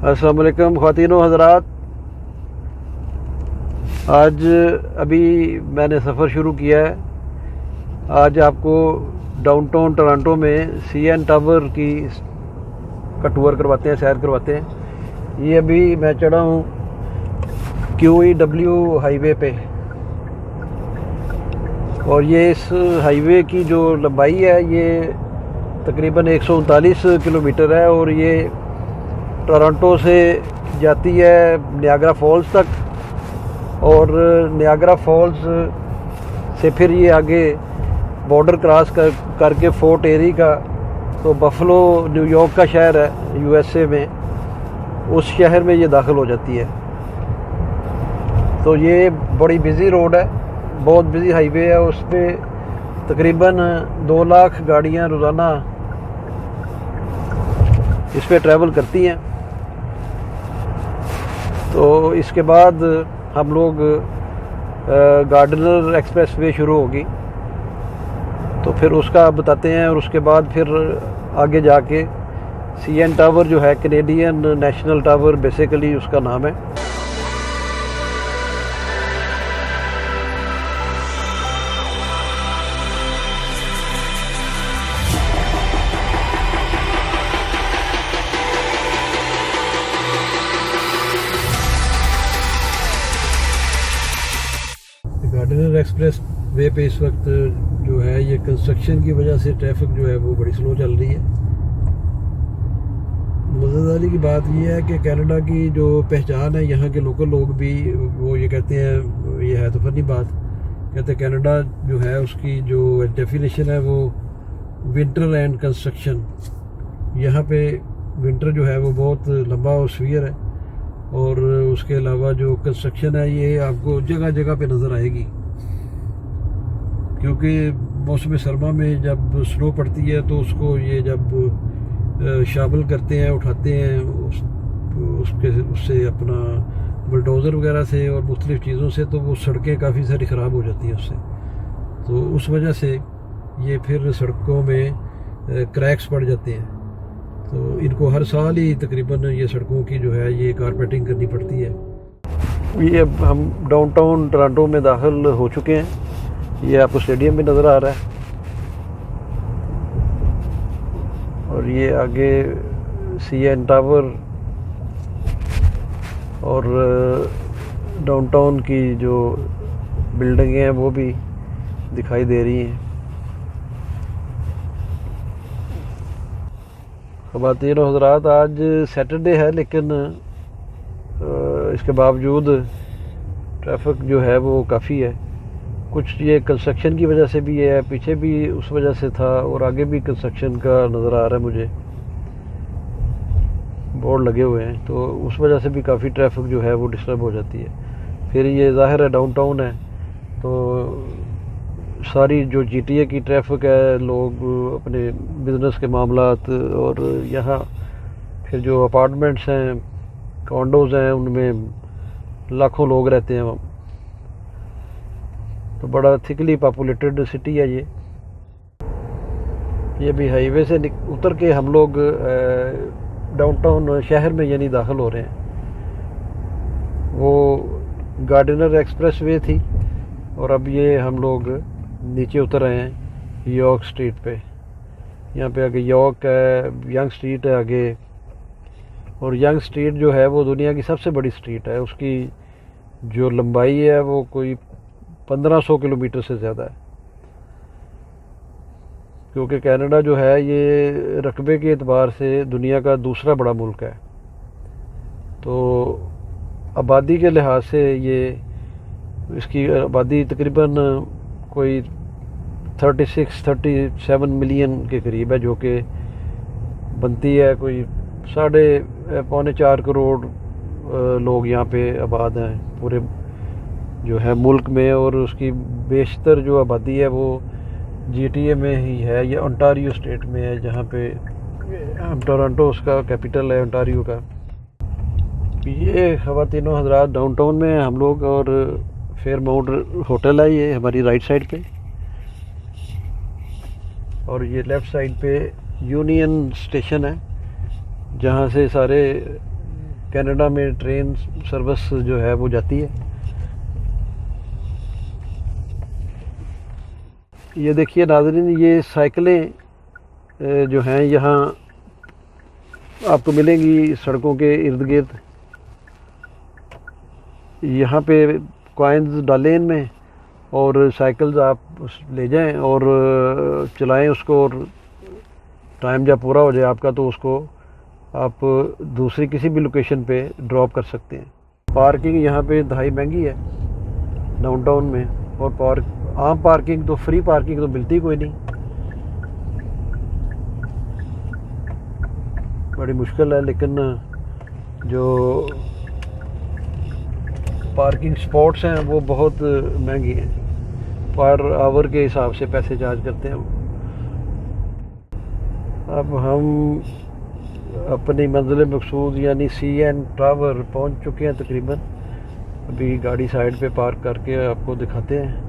अस्सलाम वालेकुम ख़वातीनो हज़रात। आज अभी मैंने सफ़र शुरू किया है। आज आपको डाउनटाउन टोरंटो में CN टावर का टूर करवाते हैं, सैर करवाते हैं। ये अभी मैं चढ़ा हूँ QEW हाईवे पे, और ये इस हाईवे की जो लंबाई है ये तकरीबन 139 किलोमीटर है, और ये टोरंटो से जाती है नियाग्रा फॉल्स तक, और नियाग्रा फॉल्स से फिर ये आगे बॉर्डर क्रॉस करके फोर्ट एरी का, तो बफलो न्यूयॉर्क का शहर है USA में, उस शहर में ये दाखिल हो जाती है। तो ये बड़ी बिज़ी रोड है, बहुत बिज़ी हाईवे है। उस पर तकरीबन 2 लाख गाड़ियाँ रोज़ाना इस पर ट्रैवल करती हैं। तो इसके बाद हम लोग गार्डनर एक्सप्रेस वे शुरू होगी, तो फिर उसका बताते हैं, और उसके बाद फिर आगे जाके CN टावर जो है, कैनेडियन नेशनल टावर बेसिकली उसका नाम है। गार्डनर एक्सप्रेस वे पे इस वक्त जो है ये कंस्ट्रक्शन की वजह से ट्रैफिक जो है वो बड़ी स्लो चल रही है। मज़ेदारी की बात ये है कि कनाडा की जो पहचान है, यहाँ के लोकल लोग भी वो ये कहते हैं, ये है तो फनी बात, कहते हैं कनाडा जो है उसकी जो डेफिनेशन है वो विंटर एंड कंस्ट्रक्शन। यहाँ पे विंटर जो है वो बहुत लंबा और सीवियर है, और उसके अलावा जो कंस्ट्रक्शन है ये आपको जगह जगह पे नज़र आएगी, क्योंकि मौसम सरमा में जब स्नो पड़ती है तो उसको ये जब शामिल करते हैं, उठाते हैं उससे अपना बुलडोज़र वगैरह से और मुख्तलिफ़ चीज़ों से, तो वो सड़कें काफ़ी सारी ख़राब हो जाती हैं उससे। तो उस वजह से ये फिर सड़कों में क्रैक्स पड़ जाते हैं। तो इनको हर साल ही तकरीबन ये सड़कों की जो है ये कारपेटिंग करनी पड़ती है। ये अब हम डाउनटाउन टोरंटो में दाखिल हो चुके हैं। ये आपको स्टेडियम भी नज़र आ रहा है, और ये आगे CN टावर और डाउनटाउन की जो बिल्डिंगें हैं वो भी दिखाई दे रही हैं। ख़वातीन और हज़रात, आज सैटरडे है, लेकिन इसके बावजूद ट्रैफिक जो है वो काफ़ी है। कुछ ये कंस्ट्रक्शन की वजह से भी है, पीछे भी उस वजह से था, और आगे भी कंस्ट्रक्शन का नज़र आ रहा है मुझे, बोर्ड लगे हुए हैं, तो उस वजह से भी काफ़ी ट्रैफिक जो है वो डिस्टर्ब हो जाती है। फिर ये ज़ाहिर है डाउनटाउन है, तो सारी जो GTA की ट्रैफिक है, लोग अपने बिज़नेस के मामलात, और यहाँ फिर जो अपार्टमेंट्स हैं, कॉन्डोज़ हैं, उनमें लाखों लोग रहते हैं। तो बड़ा थिकली पॉपुलेटेड सिटी है ये भी हाईवे से उतर के हम लोग डाउनटाउन शहर में यानी दाखिल हो रहे हैं। वो गार्डनर एक्सप्रेस वे थी, और अब ये हम लोग नीचे उतर रहे हैं यॉर्क स्ट्रीट पे। यहाँ पे आगे यॉर्क है, यंग स्ट्रीट है आगे, और यंग स्ट्रीट जो है वो दुनिया की सबसे बड़ी स्ट्रीट है। उसकी जो लंबाई है वो कोई 1500 किलोमीटर से ज़्यादा है, क्योंकि कनाडा जो है ये रकबे के एतबार से दुनिया का दूसरा बड़ा मुल्क है। तो आबादी के लिहाज से ये, इसकी आबादी तकरीबन कोई 36-37 मिलियन के करीब है, जो कि बनती है कोई 3.25-4 करोड़ लोग यहाँ पे आबाद हैं पूरे जो है मुल्क में। और उसकी बेशतर जो आबादी है वो GTA में ही है, ये ओंटारियो स्टेट में है, जहाँ पे टोरंटो उसका कैपिटल है, ओंटारियो का। ये ख़वातीनो हज़रात डाउनटाउन में हम लोग, और फेयरमाउंट होटल है ये हमारी राइट साइड पे, और ये लेफ़्ट साइड पे यूनियन स्टेशन है, जहाँ से सारे कनाडा में ट्रेन सर्विस जो है वो जाती है। ये देखिए नाज़रीन, ये साइकिलें जो हैं यहाँ आपको मिलेंगी सड़कों के इर्द गिर्द। यहाँ पे कॉइन्स डालें इनमें और साइकिल्स आप ले जाएं और चलाएं उसको, और टाइम जब पूरा हो जाए आपका तो उसको आप दूसरी किसी भी लोकेशन पे ड्रॉप कर सकते हैं। पार्किंग यहाँ पे इंतहाई महंगी है डाउनटाउन में, और आम पार्किंग तो फ्री पार्किंग तो मिलती कोई नहीं, बड़ी मुश्किल है। लेकिन जो पार्किंग स्पॉट्स हैं वो बहुत महंगी हैं, पर आवर के हिसाब से पैसे चार्ज करते हैं। अब हम अपनी मंजिल मकसूद यानी CN टावर पहुंच चुके हैं तकरीबन। अभी गाड़ी साइड पे पार्क करके आपको दिखाते हैं।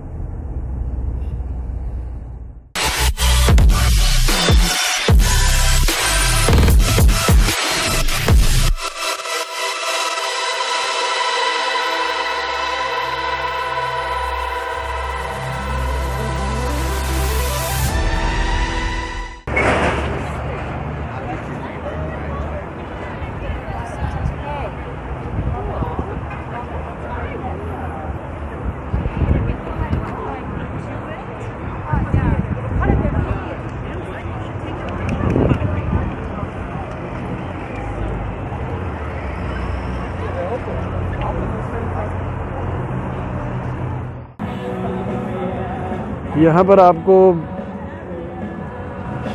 यहाँ पर आपको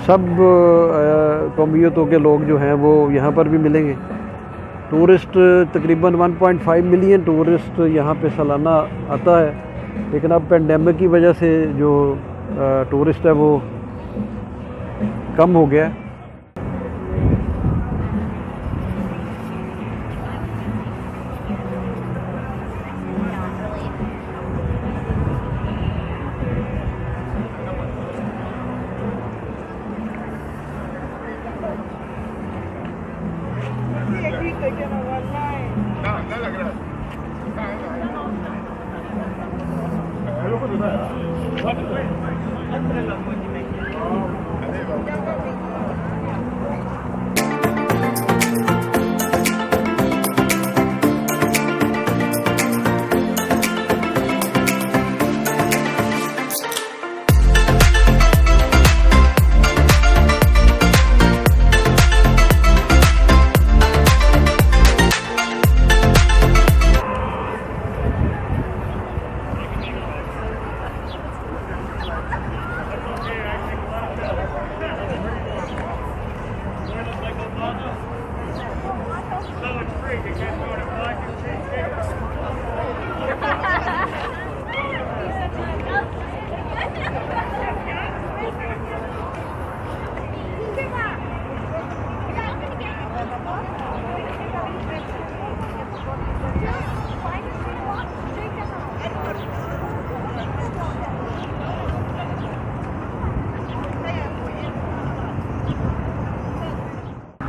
सब कौमियतों के लोग जो हैं वो यहाँ पर भी मिलेंगे। टूरिस्ट तकरीबन 1.5 मिलियन टूरिस्ट यहाँ पे सालाना आता है, लेकिन अब पेंडेमिक की वजह से जो टूरिस्ट है वो कम हो गया है।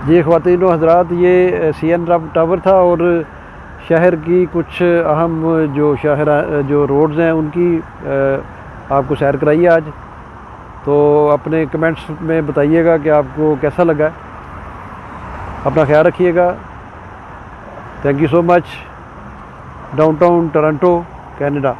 जी ख्वातीन व हज़रात, ये CN टावर था और शहर की कुछ अहम जो रोड्स हैं उनकी आपको सैर कराइए आज। तो अपने कमेंट्स में बताइएगा कि आपको कैसा लगा। अपना ख्याल रखिएगा। Thank you so much. Downtown Toronto, Canada.